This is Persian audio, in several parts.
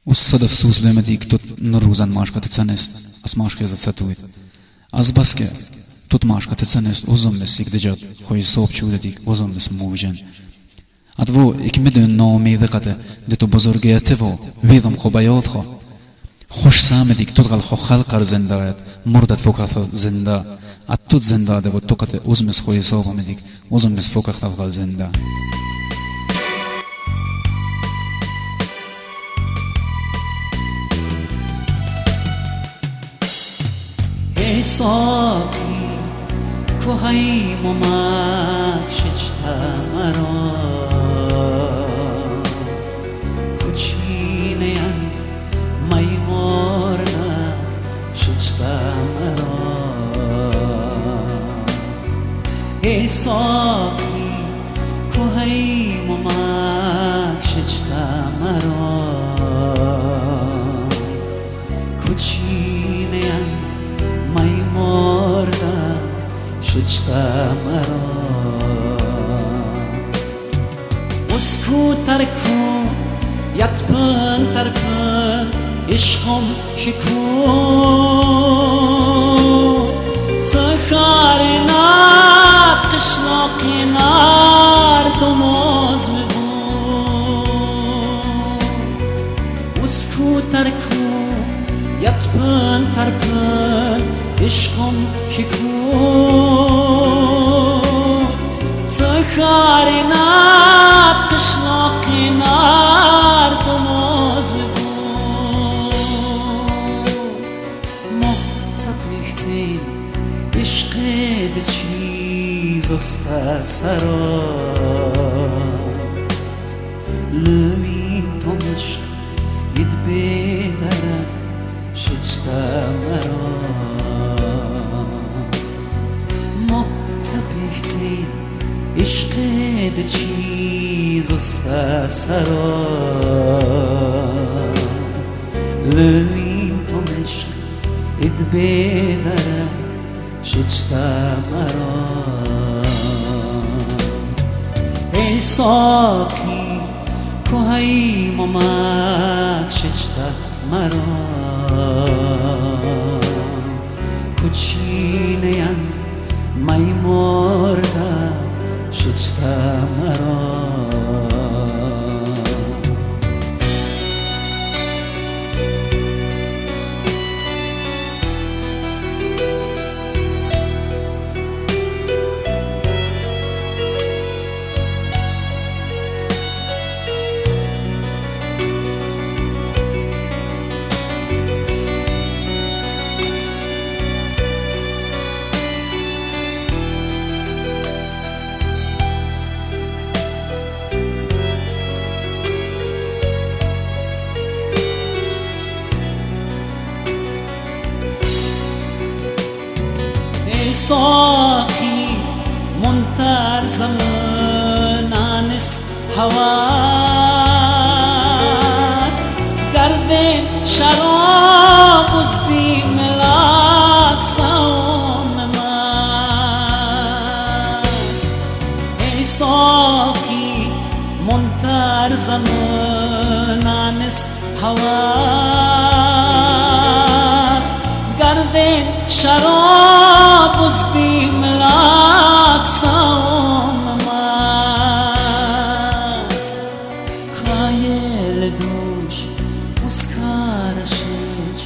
والصدف سوس لما ديك توت نروزان ماشكا تتسنست أس ماشكا تتساتويت أز بسكة توت ماشكا تتسنست وزم لسيك دجاد خوي صوب شودة ديك وزم لس موجن أتفو إكمدن نومي ذقته دتو بزرگيته ويضم خبايات خو خوش سامديك تدغل خو خلقر زندات مردت فوقت زندا أتوت زندا ده وتوقت وزمس خوي صوب مديك وزمس فوقت تدغل زندا ساقی کوهی ممک شجتا مرا کوچینه‌ام میمارنک شجتا مرا ای ساقی کوهی ممک شجتا مرا کوچینه‌ام میماردک شجتا مرا اسکو ترکو یتپن ترپن عشقم شکو سخارنات قشلاقینار دماز بگو اسکو ترکو یتپن ترپن عشقم شکون سخارنات قشلاقینار دماز بگو محتبیختین عشق ده چیز است سرا لوین تو مشق ید بیدرم شجتا مرا محتبیختین عشق ده چیز است سرا لوین تو مشق اد بیدرم شجتا مرا ای ساقی کوهی ممک شجتا مرا کوچینه‌ام میماردک شجتا مرا ساقی منتر زمانانس هوات گرد شراب ازدی ملاک سوم ماست ای ساقی منتر زمانانس هوات گرد شراب ازدی ملاک سوم ماست کایل دوش مسکارشج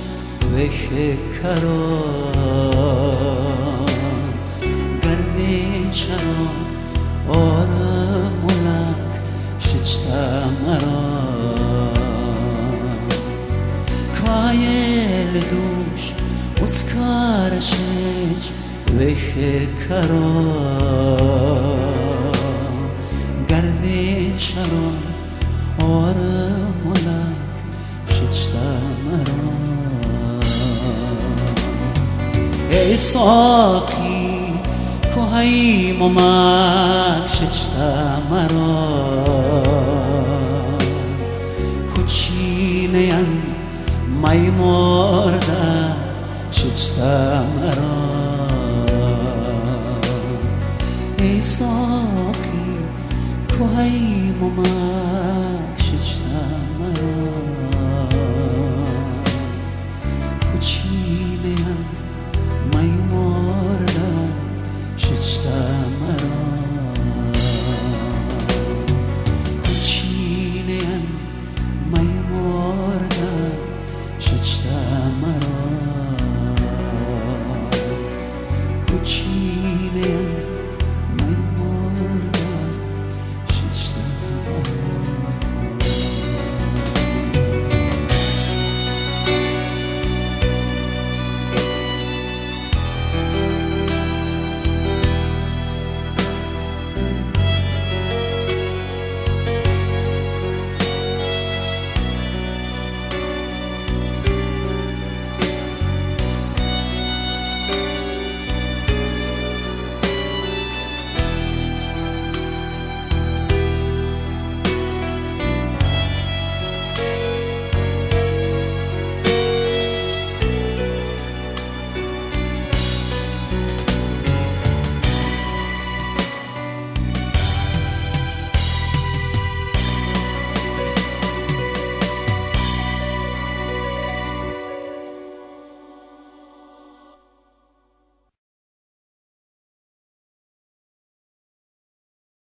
بخکران گردی شراب آرم ملک شجتا مرا کایل دوش مسکارشج بخکران گردی شراب آرم ملک شجتا مرا ای ساقی کوهی ممک شجتا مرا کوچینه‌ام میماردک شجتا مرا ای ساقی کوهی ممک شجتا